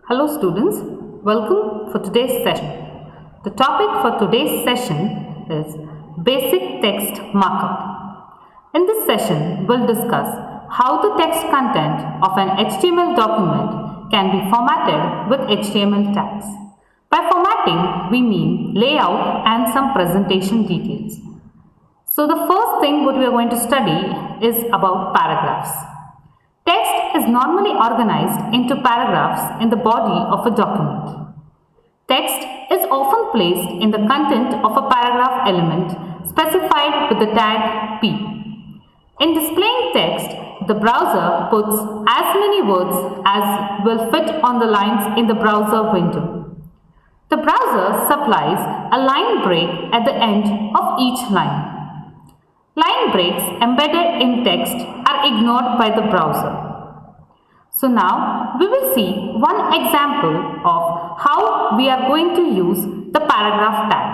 Hello students, welcome for today's session. The topic for today's session is Basic Text Markup. In this session, we'll discuss how the text content of an HTML document can be formatted with HTML tags. By formatting, we mean layout and some presentation details. So the first thing what we are going to study is about paragraphs. Text is normally organized into paragraphs in the body of a document. Text is often placed in the content of a paragraph element specified with the tag P. In displaying text, the browser puts as many words as will fit on the lines in the browser window. The browser supplies a line break at the end of each line. Line breaks embedded in text are ignored by the browser. So now we will see one example of how we are going to use the paragraph tag.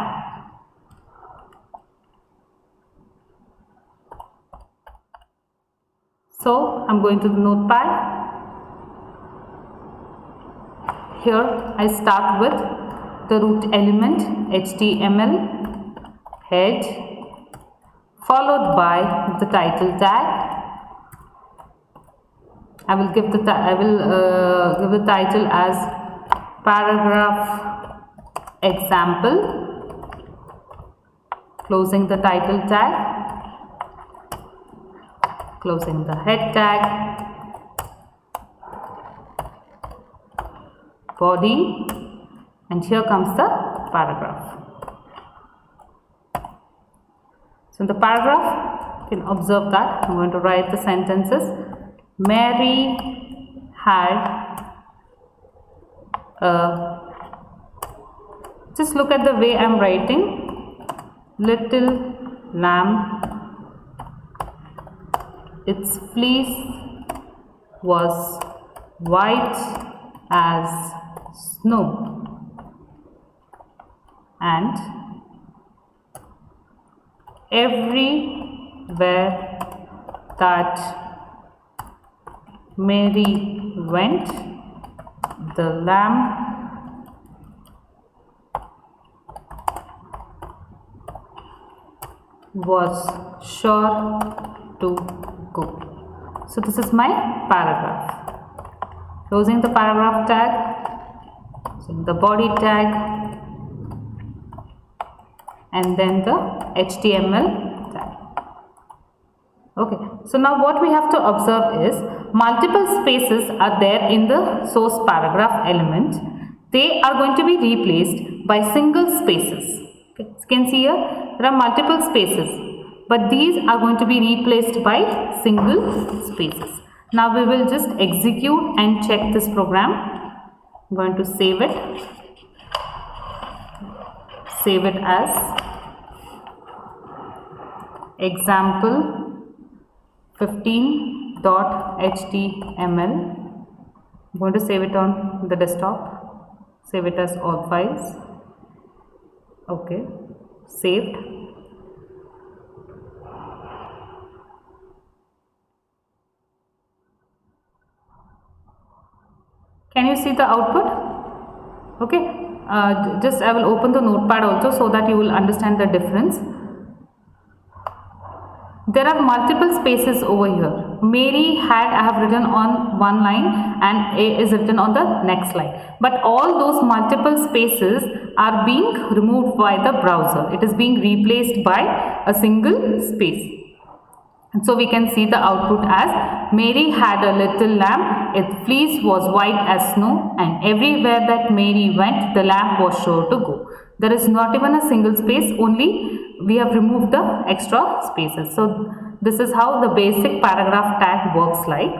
So I'm going to the notepad. Here I start with the root element HTML, head, followed by the title tag. I will give the title as paragraph example, closing the title tag, closing the head tag, body, and here comes the paragraph. So in the paragraph, you can observe that I'm going to write the sentences. Mary had just look at the way I'm writing. Little lamb, its fleece was white as snow, and everywhere that Mary went, the lamb was sure to go. So this is my paragraph. Closing the paragraph tag, so the body tag, and then the HTML tag. Okay, so now what we have to observe is multiple spaces are there in the source paragraph element. They are going to be replaced by single spaces. Okay, you can see here there are multiple spaces, but these are going to be replaced by single spaces. Now we will just execute and check this program. I'm going to save it. Save it as example 15.html. I'm going to save it on the desktop. Save it as all files. Okay, saved. Can you see the output? Okay, just I will open the notepad also so that you will understand the difference. There are multiple spaces over here. Mary had, I have written on one line, and A is written on the next line. But all those multiple spaces are being removed by the browser. It is being replaced by a single space. And so we can see the output as Mary had a little lamb, its fleece was white as snow, and everywhere that Mary went, the lamb was sure to go. There is not even a single space, only we have removed the extra spaces. So this is how the basic paragraph tag works like.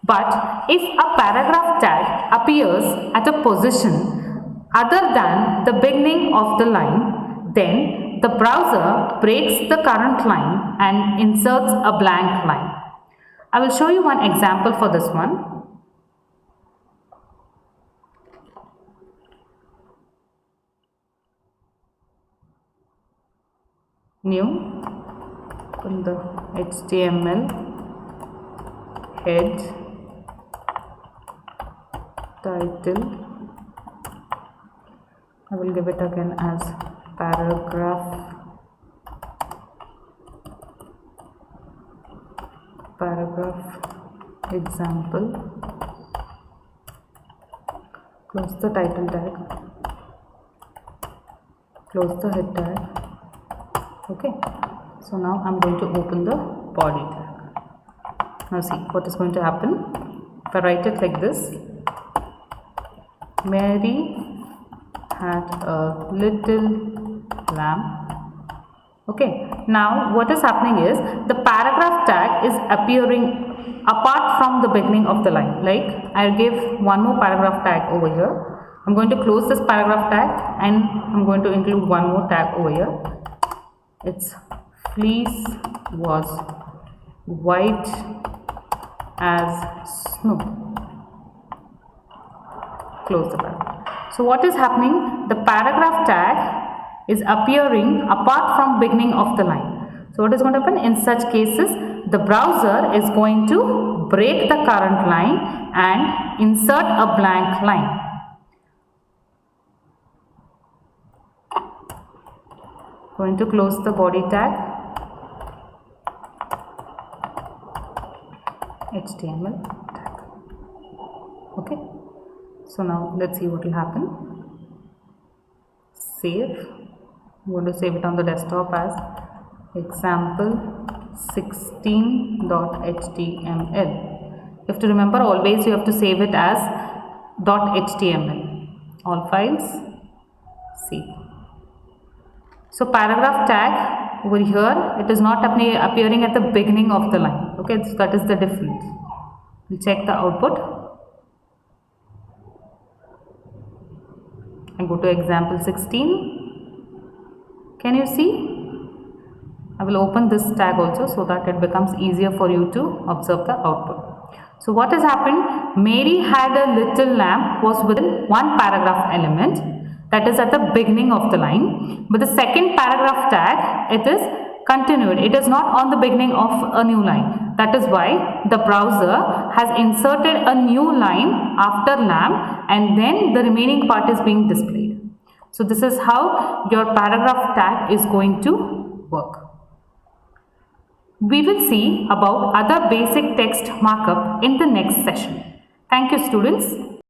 But if a paragraph tag appears at a position other than the beginning of the line, then the browser breaks the current line and inserts a blank line. I will show you one example for this one. New, open the HTML, head, title, I will give it again as paragraph example, close the title tag, close the head tag. Okay, so now I'm going to open the body tag. Now see what is going to happen. If I write it like this, Mary had a little lamb. Okay, now what is happening is the paragraph tag is appearing apart from the beginning of the line. Like I give one more paragraph tag over here. I'm going to close this paragraph tag and I'm going to include one more tag over here. Its fleece was white as snow. Close the paragraph. So what is happening? The paragraph tag is appearing apart from beginning of the line. So what is going to happen? In such cases, the browser is going to break the current line and insert a blank line. Going to close the body tag, HTML tag. Okay, so now let's see what will happen. Save. I'm going to save it on the desktop as example16.html. You have to remember always you have to save it as .html. All files, save. So paragraph tag over here, it is not appearing at the beginning of the line. Okay, so that is the difference. We'll check the output. And go to example 16. Can you see? I will open this tag also so that it becomes easier for you to observe the output. So what has happened? Mary had a little lamb was within one paragraph element, that is at the beginning of the line. But the second paragraph tag, it is continued. It is not on the beginning of a new line. That is why the browser has inserted a new line after lamb and then the remaining part is being displayed. So this is how your paragraph tag is going to work. We will see about other basic text markup in the next session. Thank you, students.